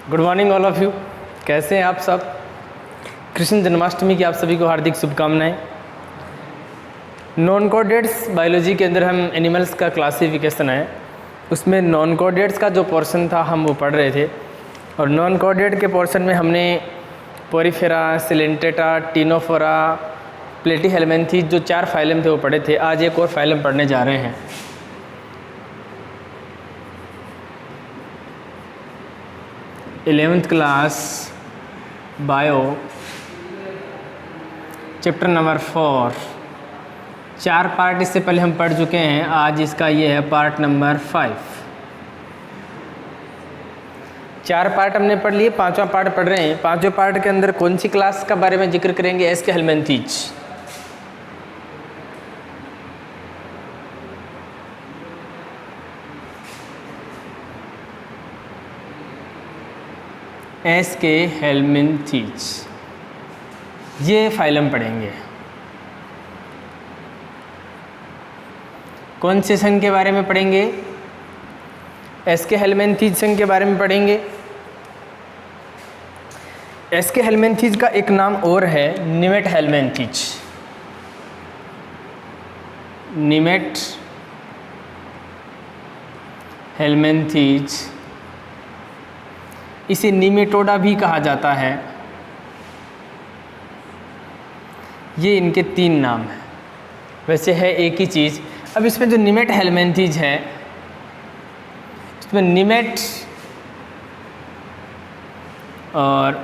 Good morning all of you. कैसे हैं आप सब? कृष्ण जन्माष्टमी की आप सभी को हार्दिक शुभकामनाएं। नॉन कोडेट्स बायोलॉजी के अंदर हम एनिमल्स का क्लासिफिकेशन है, उसमें नॉन कोडेट्स का जो पोर्शन था हम वो पढ़ रहे थे। और नॉन कोडेट के पोर्शन में हमने पोरीफेरा, सिलेंटेटा, टीनोफोरा, प्लेटीहेलमिन्थीज जो 4 फाइलम थे वो पढ़े थे। आज एक और फाइलम पढ़ने जा रहे हैं। 11th class bio chapter number 4। 4 part इससे पहले हम पढ़ चुके हैं, आज इसका ये है पार्ट नंबर 5। 4 पार्ट हमने पढ़ लिए, 5वां पार्ट पढ़ रहे हैं। 5वें पार्ट के अंदर कौन सी क्लास का बारे में जिक्र करेंगे? एस्केहेलमिन्थीज। एस्केहेलमिन्थीज ये फाइलम पढ़ेंगे। कौन से संघ के बारे में पढ़ेंगे? एस्केहेलमिन्थीज संघ के बारे में पढ़ेंगे। एस्केहेलमिन्थीज का एक नाम और है निमेटहेलमिन्थीज। निमेटहेलमिन्थीज इसे निमेटोडा भी कहा जाता है। ये इनके 3 नाम हैं, वैसे है एक ही चीज़। अब इसमें जो निमेटहेलमिन्थीज है, इसमें निमेट और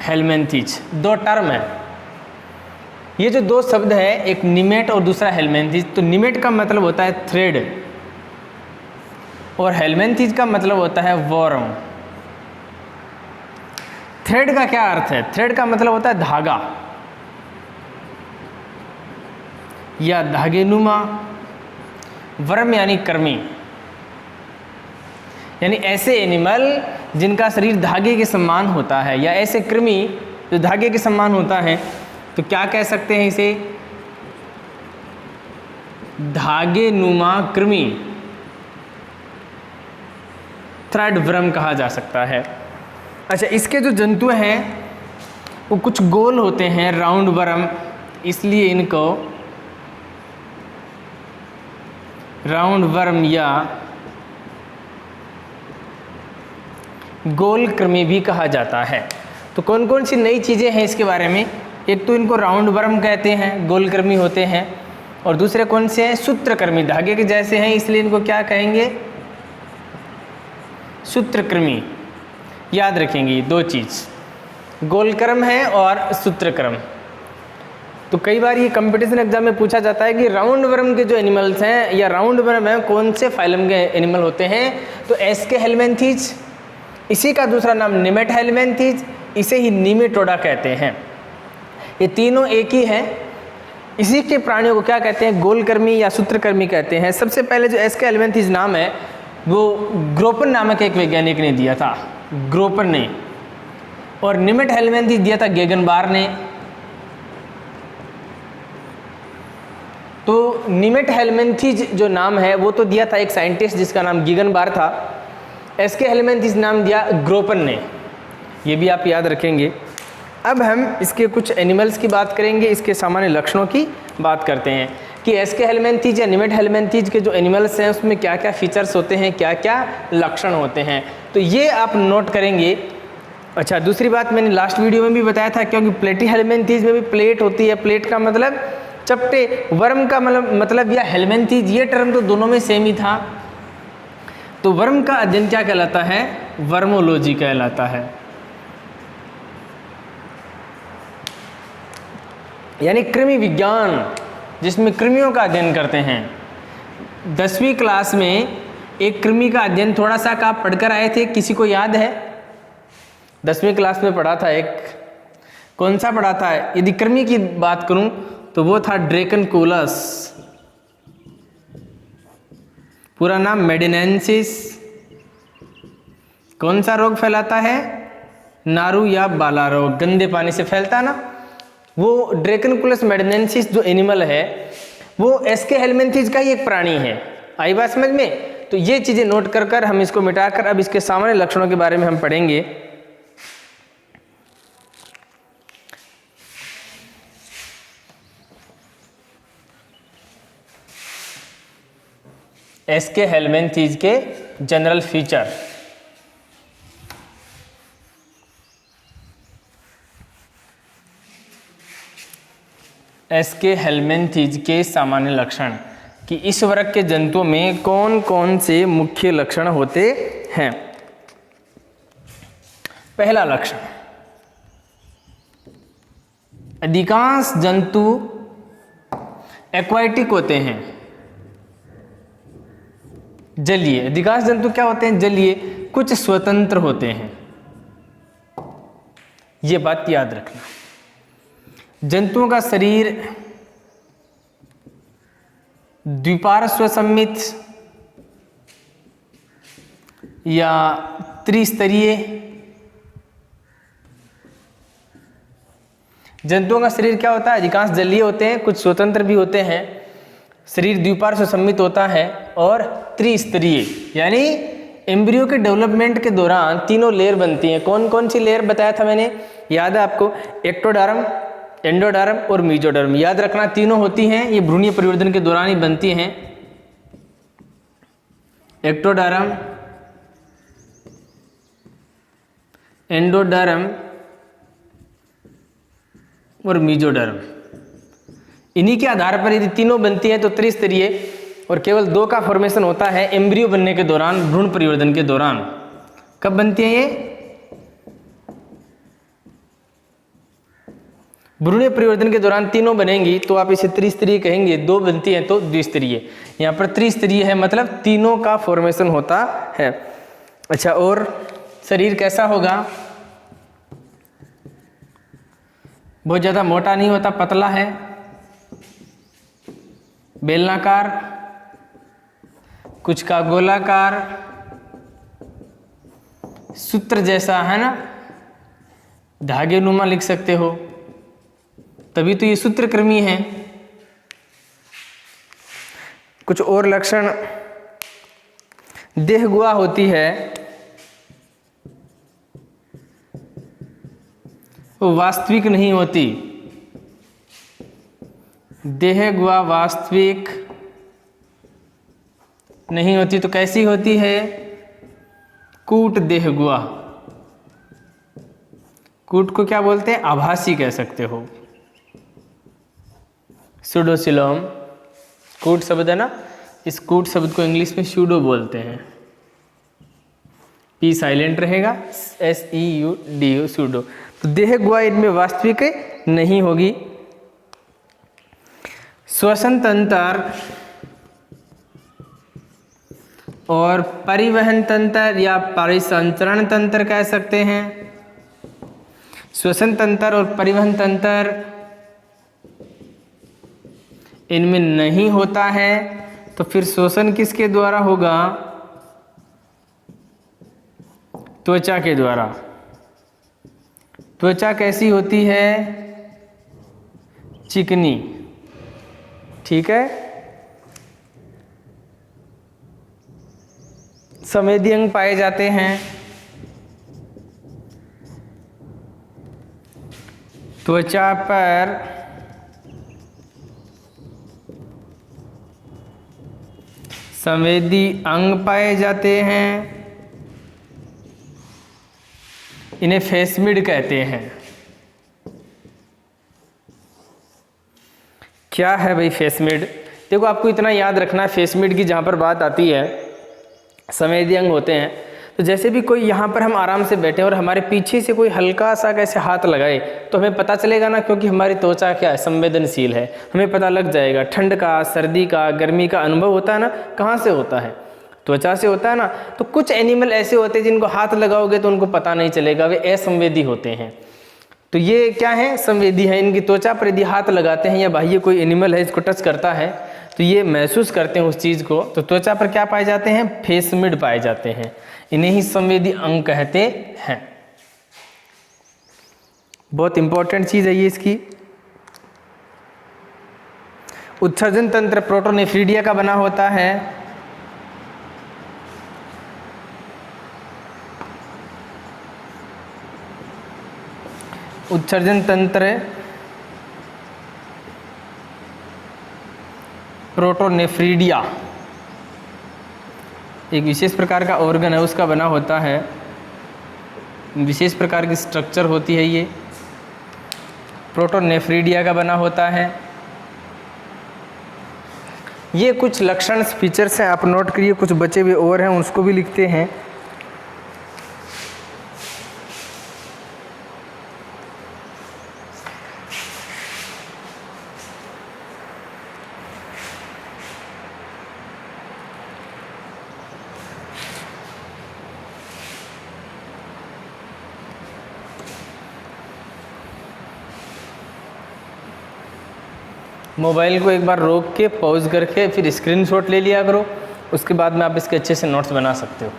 हेलमिन्थीज 2 टर्म है। ये जो 2 शब्द है, एक निमेट और दूसरा हेलमिन्थीज। तो निमेट का मतलब होता है थ्रेड और हेलमिन्थीज का मतलब होता है वर्म। थ्रेड का क्या अर्थ है? थ्रेड का मतलब होता है धागा या धागेनुमा। वर्म यानी कृमि, यानी ऐसे एनिमल जिनका शरीर धागे के समान होता है, या ऐसे कृमि जो धागे के समान होता है। तो क्या कह सकते हैं इसे? धागेनुमा कृमि, थ्रेड वर्म कहा जा सकता है। अच्छा, इसके जो जंतु हैं वो कुछ गोल होते हैं, राउंड वर्म, इसलिए इनको राउंड वर्म या गोल कृमि भी कहा जाता है। तो कौन कौन सी नई चीज़ें हैं इसके बारे में? एक तो इनको राउंड वर्म कहते हैं, गोल कृमि होते हैं। और दूसरे कौन से हैं? सूत्रकृमि, धागे के जैसे हैं, इसलिए इनको क्या कहेंगे? सूत्रकृमि। याद रखेंगे ये 2 चीज़, गोलक्रम है और सूत्रक्रम। तो कई बार ये कंपटीशन एग्जाम में पूछा जाता है कि राउंड वर्म के जो एनिमल्स हैं या राउंड वर्म हैं कौन से फाइलम के एनिमल होते हैं? तो एस्केहेलमिन्थीज, इसी का दूसरा नाम निमेटहेलमिन्थीज, इसे ही निमेटोडा कहते हैं। ये तीनों एक ही हैं। इसी के प्राणियों को क्या कहते हैं? गोलकृमि या सूत्रकृमि कहते हैं। सबसे पहले जो एस्केहेलमिन्थीज नाम है वो ग्रोपन नामक एक वैज्ञानिक ने दिया था, ग्रोपर ने। और निमेटहेलमिन्थीज दिया था गेगनबार ने। तो निमेटहेलमिन्थीज जो नाम है वो तो दिया था एक साइंटिस्ट जिसका नाम गेगनबार था। एस्केहेलमिन्थीज नाम दिया ग्रोपन ने। ये भी आप याद रखेंगे। अब हम इसके कुछ एनिमल्स की बात करेंगे, इसके सामान्य लक्षणों की बात करते हैं कि एस्केहेलमिन्थीज या निमेटहेलमिन्थीज के जो एनिमल्स हैं उसमें क्या क्या फीचर्स होते हैं, क्या क्या लक्षण होते हैं। तो ये आप नोट करेंगे। अच्छा, दूसरी बात मैंने लास्ट वीडियो में भी बताया था, क्योंकि प्लेटीहेलमिन्थीज में भी प्लेट होती है। प्लेट का मतलब चपटे, वर्म का मतलब या हेलमिन्थीज, ये टर्म तो दोनों में सेम ही था। तो वर्म का अध्ययन क्या कहलाता है? वर्मोलॉजी कहलाता है, यानी कृमि विज्ञान, जिसमें कृमियों का अध्ययन करते हैं। 10वीं क्लास में एक कृमि का अध्ययन थोड़ा सा का आप पढ़कर आए थे, किसी को याद है? 10वीं क्लास में पढ़ा था एक, कौन सा पढ़ा था? यदि कृमि की बात करूं तो वो था ड्रैकनकुलस, पूरा नाम मेडिनेंसिस। कौन सा रोग फैलाता है? नारू या बाला रोग, गंदे पानी से फैलता है ना। वो ड्रैकनकुलस मेडिनेंसिस जो एनिमल है वो एस्केहेलमिन्थीज का ही एक प्राणी है। आई बात समझ में? तो ये चीज़ें नोट कर कर हम इसको मिटाकर अब इसके सामान्य लक्षणों के बारे में हम पढ़ेंगे। एसके हेलमिंथेस के जनरल फीचर। एसके हेलमिंथेस के सामान्य लक्षण कि इस वर्ग के जंतुओं में कौन कौन से मुख्य लक्षण होते हैं। पहला लक्षण, अधिकांश जंतु एक्वाटिक होते हैं, जलीय। अधिकांश जंतु क्या होते हैं? जलीय। कुछ स्वतंत्र होते हैं, यह बात याद रखना। जंतुओं का शरीर द्विपार्श्व सममित या त्रिस्तरीय। जंतुओं का शरीर क्या होता है? अधिकांश जलीय होते हैं, कुछ स्वतंत्र भी होते हैं। शरीर द्विपार्श्व सममित होता है और त्रिस्तरीय, यानी एम्ब्रियो के डेवलपमेंट के दौरान तीनों लेयर बनती हैं। कौन कौन सी लेयर बताया था मैंने, याद है आपको? एक्टोडर्म, एंडोडर्म और मीजोडर्म। याद रखना, तीनों होती हैं, ये भ्रूणीय परिवर्धन के दौरान ही बनती हैं। एक्टोडर्म, एंडोडर्म और मीजोडर्म। इन्हीं के आधार पर यदि तीनों बनती है तो त्रिस्तरीय, और केवल दो का फॉर्मेशन होता है एम्ब्रियो बनने के दौरान, भ्रूण परिवर्धन के दौरान। कब बनती है ये? भ्रूणीय परिवर्धन के दौरान तीनों बनेंगी तो आप इसे त्रिस्तरीय कहेंगे। दो बनती हैं तो द्विस्तरीय। यहाँ पर त्रिस्तरीय है, मतलब तीनों का फॉर्मेशन होता है। अच्छा, और शरीर कैसा होगा? बहुत ज़्यादा मोटा नहीं होता, पतला है, बेलनाकार, कुछ का गोलाकार, सूत्र जैसा, है ना, धागे नुमा लिख सकते हो, तभी तो ये सूत्रकृमि है। कुछ और लक्षण, देहगुहा होती है, वो वास्तविक नहीं होती। देहगुहा वास्तविक नहीं होती तो कैसी होती है? कूट देहगुहा। कूट को क्या बोलते हैं? आभासी कह सकते हो। सूडोसिलोम कूट शब्द है ना, इस कूट शब्द को इंग्लिश में सूडो बोलते हैं। पी साइलेंट रहेगा, SEUDO, सूडो। तो देहगुहा इनमें वास्तविक नहीं होगी। श्वसन तंत्र और परिवहन तंत्र या परिसंचरण तंत्र कह सकते हैं। श्वसन तंत्र और परिवहन तंत्र इनमें नहीं होता है, तो फिर शोषण किसके द्वारा होगा? त्वचा के द्वारा। त्वचा कैसी होती है? चिकनी, ठीक है। संवेदी अंग पाए जाते हैं। त्वचा पर संवेदी अंग पाए जाते हैं, इन्हें फेसमिड कहते हैं। क्या है भाई फेसमिड? देखो, आपको इतना याद रखना है, फेसमिड की जहाँ पर बात आती है, संवेदी अंग होते हैं। तो जैसे भी कोई यहाँ पर हम आराम से बैठे और हमारे पीछे से कोई हल्का सा कैसे हाथ लगाए तो हमें पता चलेगा ना, क्योंकि हमारी त्वचा क्या है? संवेदनशील है, हमें पता लग जाएगा। ठंड का, सर्दी का, गर्मी का अनुभव होता है ना, कहाँ से होता है? त्वचा से होता है ना। तो कुछ एनिमल ऐसे होते हैं जिनको हाथ लगाओगे तो उनको पता नहीं चलेगा, वे असंवेदी होते हैं। तो ये क्या है? संवेदी है। इनकी त्वचा पर यदि हाथ लगाते हैं या बाह्य कोई एनिमल है इसको टच करता है तो ये महसूस करते हैं उस चीज़ को। तो त्वचा पर क्या पाए जाते हैं? फेसमिड पाए जाते हैं। इन्हें ही संवेदी अंग कहते हैं। बहुत इंपॉर्टेंट चीज़ है ये इसकी। उत्सर्जन तंत्र प्रोटोनेफ्रीडिया का बना होता है। उत्सर्जन तंत्र प्रोटोनेफ्रीडिया एक विशेष प्रकार का ऑर्गन है, उसका बना होता है, विशेष प्रकार की स्ट्रक्चर होती है। ये प्रोटोनेफ्रिडिया का बना होता है। ये कुछ लक्षण फीचर्स हैं, आप नोट करिए। कुछ बचे हुए और हैं, उसको भी लिखते हैं। मोबाइल को एक बार रोक के पॉज करके फिर स्क्रीनशॉट ले लिया करो, उसके बाद में आप इसके अच्छे से नोट्स बना सकते हो।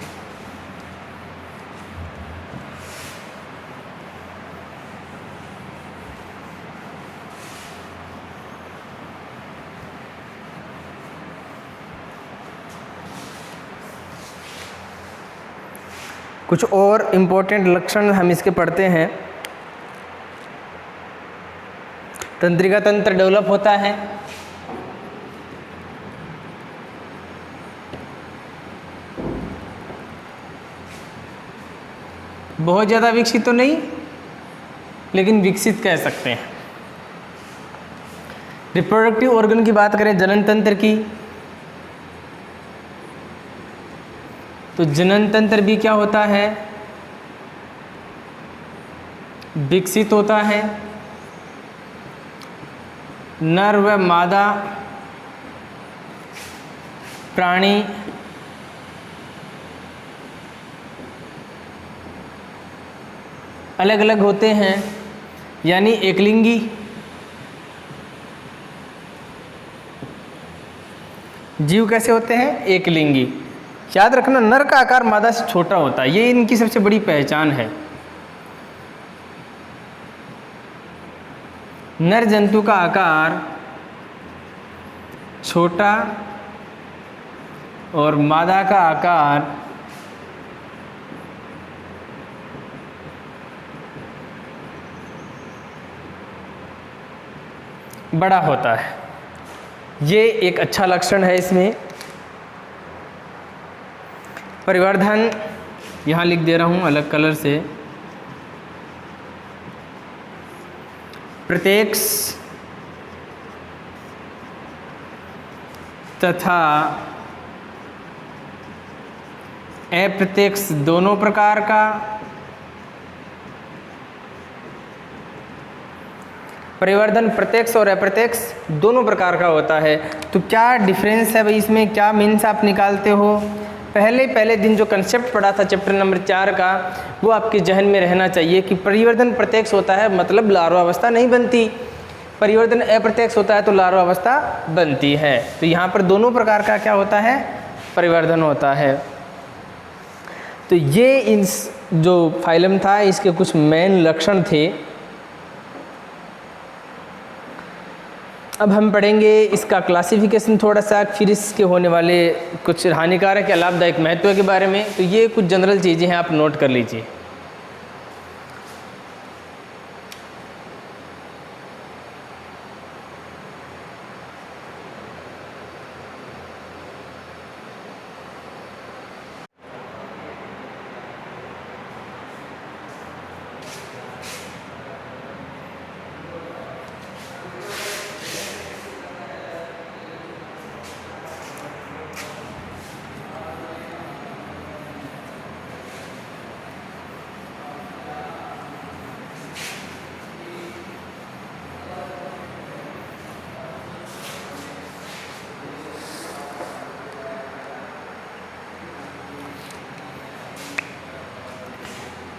कुछ और इम्पोर्टेंट लक्षण हम इसके पढ़ते हैं। तंत्रिका तंत्र डेवलप होता है, बहुत ज़्यादा विकसित तो नहीं, लेकिन विकसित कह सकते हैं। रिप्रोडक्टिव ऑर्गन की बात करें, जनन तंत्र की, तो जनन तंत्र भी क्या होता है, विकसित होता है। नर व मादा प्राणी अलग अलग होते हैं, यानी एकलिंगी। जीव कैसे होते हैं, एकलिंगी। याद रखना, नर का आकार मादा से छोटा होता है, ये इनकी सबसे बड़ी पहचान है। नर जंतु का आकार छोटा और मादा का आकार बड़ा होता है। ये एक अच्छा लक्षण है इसमें। परिवर्धन यहाँ लिख दे रहा हूँ अलग कलर से। प्रत्यक्ष तथा अप्रत्यक्ष दोनों प्रकार का परिवर्धन प्रत्यक्ष और अप्रत्यक्ष दोनों प्रकार का होता है। तो क्या डिफरेंस है भाई इसमें, क्या मीन्स आप निकालते हो? पहले दिन जो कंसेप्ट पढ़ा था चैप्टर नंबर 4 का, वो आपके जहन में रहना चाहिए कि परिवर्धन प्रत्यक्ष होता है मतलब लार्वावस्था नहीं बनती, परिवर्तन अप्रत्यक्ष होता है तो लार्वावस्था बनती है। तो यहाँ पर दोनों प्रकार का क्या होता है, परिवर्धन होता है। तो ये इस जो फाइलम था इसके कुछ मेन लक्षण थे। अब हम पढ़ेंगे इसका क्लासिफिकेशन थोड़ा सा, फिर इसके होने वाले कुछ हानिकारक या लाभदायक महत्व के बारे में। तो ये कुछ जनरल चीज़ें हैं, आप नोट कर लीजिए।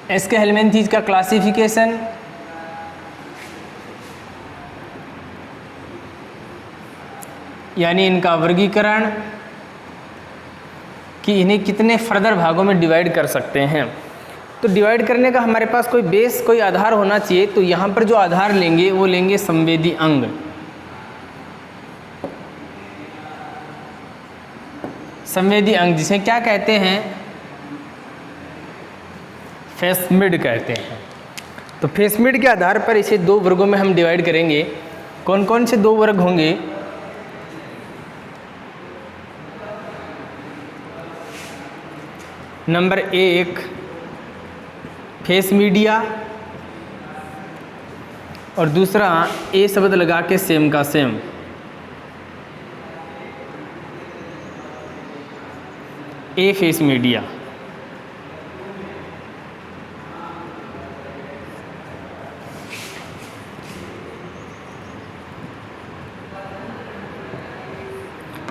इसके हेलमिंथेस का क्लासिफिकेशन, यानी इनका वर्गीकरण कि इन्हें कितने फर्दर भागों में डिवाइड कर सकते हैं। तो डिवाइड करने का हमारे पास कोई बेस, कोई आधार होना चाहिए। तो यहाँ पर जो आधार लेंगे वो लेंगे संवेदी अंग। संवेदी अंग जिसे क्या कहते हैं, फेस्मिड कहते हैं। तो फेस्मिड के आधार पर इसे दो वर्गों में हम डिवाइड करेंगे। कौन कौन से दो वर्ग होंगे? नंबर 1 फेस मीडिया, और दूसरा ए शब्द लगा के सेम का सेम। ए फेस मीडिया।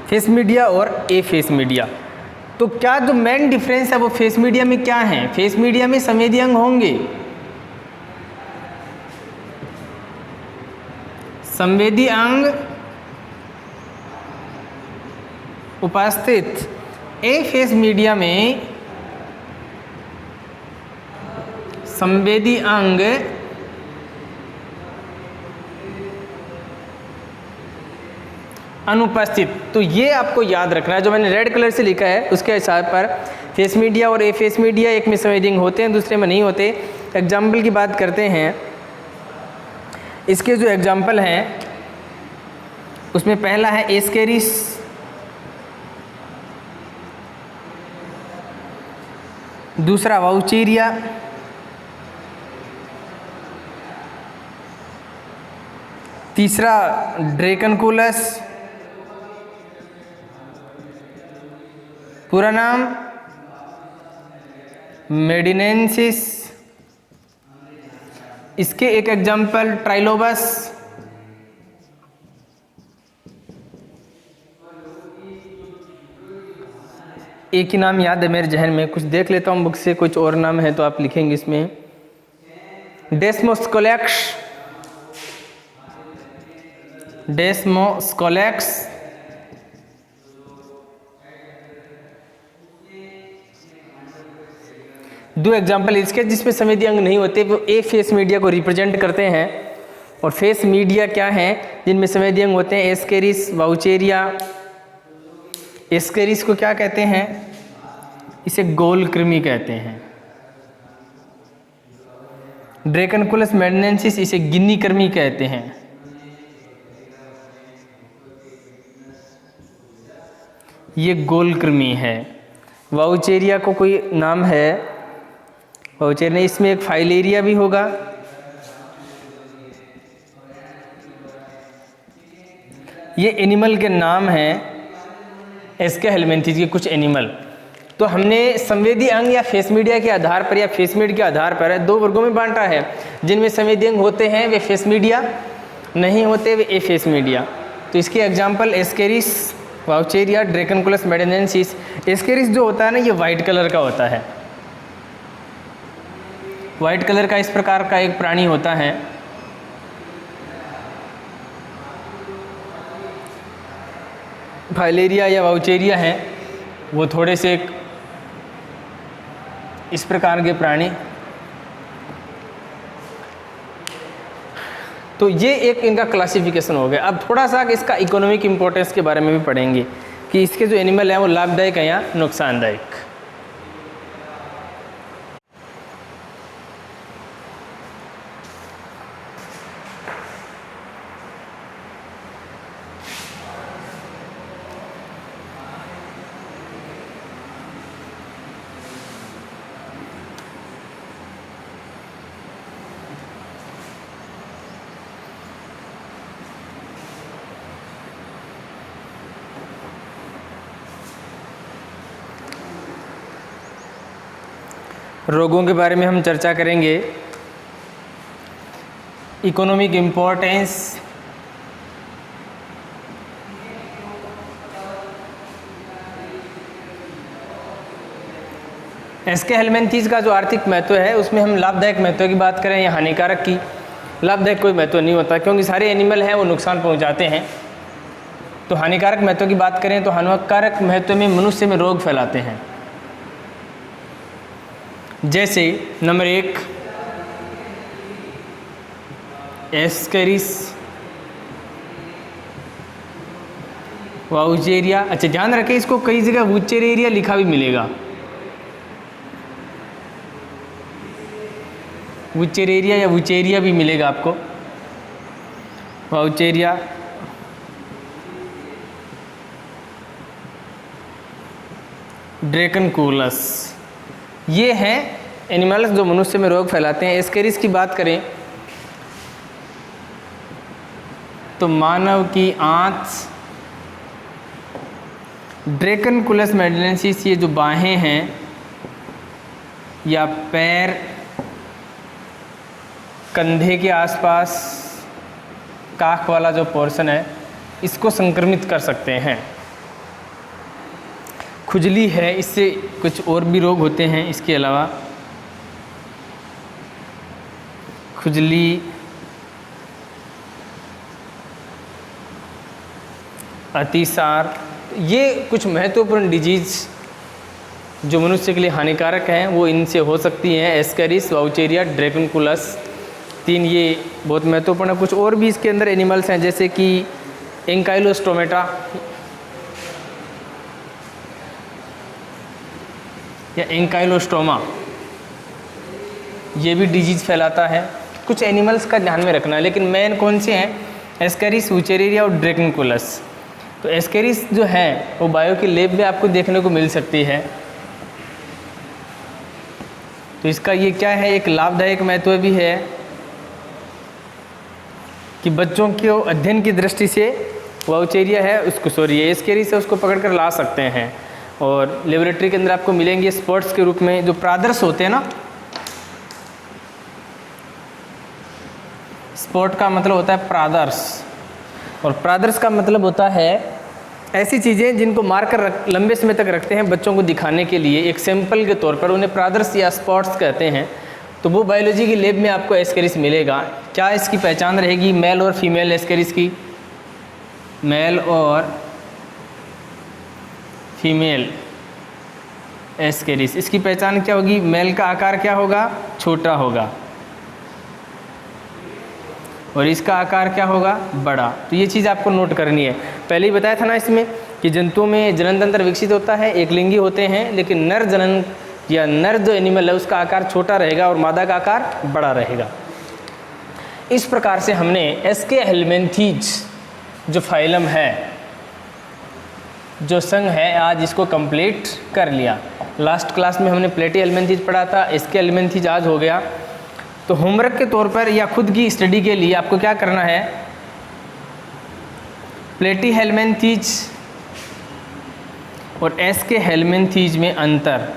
फेस मीडिया और ए फेस मीडिया। तो क्या जो मेन डिफरेंस है वो फेस मीडिया में क्या है? फेस मीडिया में संवेदी अंग होंगे, संवेदी अंग उपस्थित। ए फेस मीडिया में संवेदी अंग अनुपस्थित। तो ये आपको याद रखना है, जो मैंने रेड कलर से लिखा है उसके हिसाब पर फेस मीडिया और ए फेस मीडिया एक में संवेदी अंग होते हैं, दूसरे में नहीं होते। एग्जाम्पल की बात करते हैं, इसके जो एग्जाम्पल हैं उसमें पहला है एस्केरिस, दूसरा वाउचेरिया, तीसरा ड्रेकनकुलस, पूरा नाम मेडिनेंसिस। इसके एक एग्जाम्पल ट्राइलोबस, एक ही नाम याद है मेरे जहन में, कुछ देख लेता हूँ बुक से, कुछ और नाम है तो आप लिखेंगे इसमें। डेस्मोस्कोलेक्स, डेस्मोस्कोलेक्स, दो एग्जाम्पल इसके जिसमें संवेदी अंग नहीं होते, वो ए फेस मीडिया को रिप्रेजेंट करते हैं। और फेस मीडिया क्या है जिनमें संवेदी अंग होते हैं? Ascaris, Vaucheria. एस्केरिस को क्या कहते हैं? इसे गोल कृमि कहते हैं। ड्रेकनकुलस मेडिनेंसिस इसे गिन्नी कृमि कहते हैं। ये गोल कृमि है। वाउचेरिया को कोई नाम है, वाउचेरिया, इसमें एक फाइलेरिया भी होगा। ये एनिमल के नाम हैं, एस्के हेलमिंथेस के कुछ एनिमल। तो हमने संवेदी अंग या फेस मीडिया के आधार पर या फेस मीडिया के आधार पर दो वर्गों में बांटा है। जिनमें संवेदी अंग होते हैं वे फेस मीडिया, नहीं होते वे ए फेस मीडिया। तो इसके एग्जाम्पल एस्केरिस, वाउचेरिया, ड्रेकनकुलस मेडिनेंसिस। एस्केरिस जो होता है ना, ये वाइट कलर का होता है। वाइट कलर का इस प्रकार का एक प्राणी होता है। फाइलेरिया या वाउचेरिया है वो थोड़े से इस प्रकार के प्राणी। तो ये एक इनका क्लासिफिकेशन हो गया। अब थोड़ा सा इसका इकोनॉमिक इंपॉर्टेंस के बारे में भी पढ़ेंगे कि इसके जो एनिमल हैं वो लाभदायक है या नुकसानदायक। रोगों के बारे में हम चर्चा करेंगे। इकोनॉमिक इम्पोर्टेंस, एस्के हेलमिंथेस का जो आर्थिक महत्व है उसमें हम लाभदायक महत्व की बात करें या हानिकारक की। लाभदायक कोई महत्व नहीं होता क्योंकि सारे एनिमल हैं वो नुकसान पहुंचाते हैं। तो हानिकारक महत्व की बात करें तो हानिकारक महत्व में मनुष्य में रोग फैलाते हैं। जैसे नंबर 1 एस्केरिस, वाउचेरिया। अच्छा ध्यान रखें, इसको कई जगह वुचेरेरिया लिखा भी मिलेगा। वुचेरेरिया या वुचेरिया भी मिलेगा आपको। वाउचेरिया, ड्रेकनकुलस, ये हैं एनिमल्स जो मनुष्य में रोग फैलाते हैं। एस्केरिस की बात करें तो मानव की आंत, ड्रैकनकुलस मेडलेंसिस ये जो बाहें हैं या पैर, कंधे के आसपास काख वाला जो पोर्शन है, इसको संक्रमित कर सकते हैं। खुजली है, इससे कुछ और भी रोग होते हैं इसके अलावा, खुजली, अतिसार, ये कुछ महत्वपूर्ण डिजीज़ जो मनुष्य के लिए हानिकारक हैं वो इनसे हो सकती हैं। एस्केरिस, वाउचेरिया, ड्रैकनकुलस, 3 ये बहुत महत्वपूर्ण है। कुछ और भी इसके अंदर एनिमल्स हैं जैसे कि एंकाइलोस्टोमेटा या एंकाइलोस्टोमा, ये भी डिजीज़ फैलाता है। कुछ एनिमल्स का ध्यान में रखना है, लेकिन मेन कौन से हैं? एस्केरिस, वाउचेरिया और ड्रैकनकुलस। तो एस्केरिस जो है वो बायो की लैब में आपको देखने को मिल सकती है। तो इसका ये क्या है, एक लाभदायक महत्व भी है कि बच्चों के अध्ययन की दृष्टि से वाउचेरिया है उसको एस्केरिस है उसको पकड़ कर ला सकते हैं। और लेबोरेटरी के अंदर आपको मिलेंगे स्पॉट्स के रूप में, जो प्रादर्श होते हैं ना, स्पॉट का मतलब होता है प्रादर्श, और प्रादर्श का मतलब होता है ऐसी चीज़ें जिनको मारकर लंबे समय तक रखते हैं बच्चों को दिखाने के लिए एक सैंपल के तौर पर, उन्हें प्रादर्श या स्पॉट्स कहते हैं। तो वो बायोलॉजी की लैब में आपको एस्केरिस मिलेगा। क्या इसकी पहचान रहेगी मेल और फीमेल एस्केरिस की? मेल और फीमेल एस्केरिस, इसकी पहचान क्या होगी? मेल का आकार क्या होगा? छोटा होगा, और इसका आकार क्या होगा? बड़ा। तो ये चीज़ आपको नोट करनी है। पहले ही बताया था ना इसमें कि जंतुओं में जनन तंत्र विकसित होता है, एक लिंगी होते हैं, लेकिन नर जनन या नर जो एनिमल है उसका आकार छोटा रहेगा और मादा का आकार बड़ा रहेगा। इस प्रकार से हमने एस्के हेलमिंथीज जो फाइलम है, जो संघ है, आज इसको कंप्लीट कर लिया। लास्ट क्लास में हमने प्लेटीहेलमिंथीज पढ़ा था, एस्के हेलमिंथीज आज हो गया। तो होमवर्क के तौर पर या खुद की स्टडी के लिए आपको क्या करना है? प्लेटीहेलमिंथीज और एस्के हेलमिंथीज में अंतर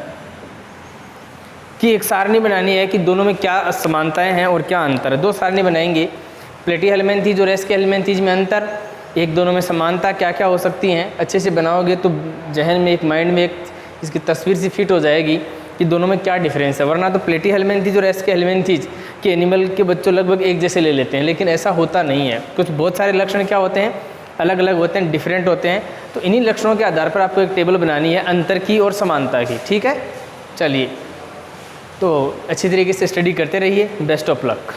की एक सारणी बनानी है कि दोनों में क्या समानताएं हैं और क्या अंतर है। 2 सारणी बनाएंगे, प्लेटीहेलमिंथीज और एस्के हेलमिंथीज में अंतर, एक दोनों में समानता क्या क्या हो सकती हैं। अच्छे से बनाओगे तो जहन में, एक माइंड में एक इसकी तस्वीर सी फिट हो जाएगी कि दोनों में क्या डिफरेंस है। वरना तो प्लेटीहेलमिंथीज और एस्के हेलमिंथीज के एनिमल के बच्चों लगभग एक जैसे ले लेते हैं, लेकिन ऐसा होता नहीं है। कुछ बहुत सारे लक्षण क्या होते हैं? अलग अलग होते हैं, डिफरेंट होते हैं। तो इन्हीं लक्षणों के आधार पर आपको एक टेबल बनानी है अंतर की और समानता की। ठीक है, चलिए, तो अच्छी तरीके से स्टडी करते रहिए। Best of luck.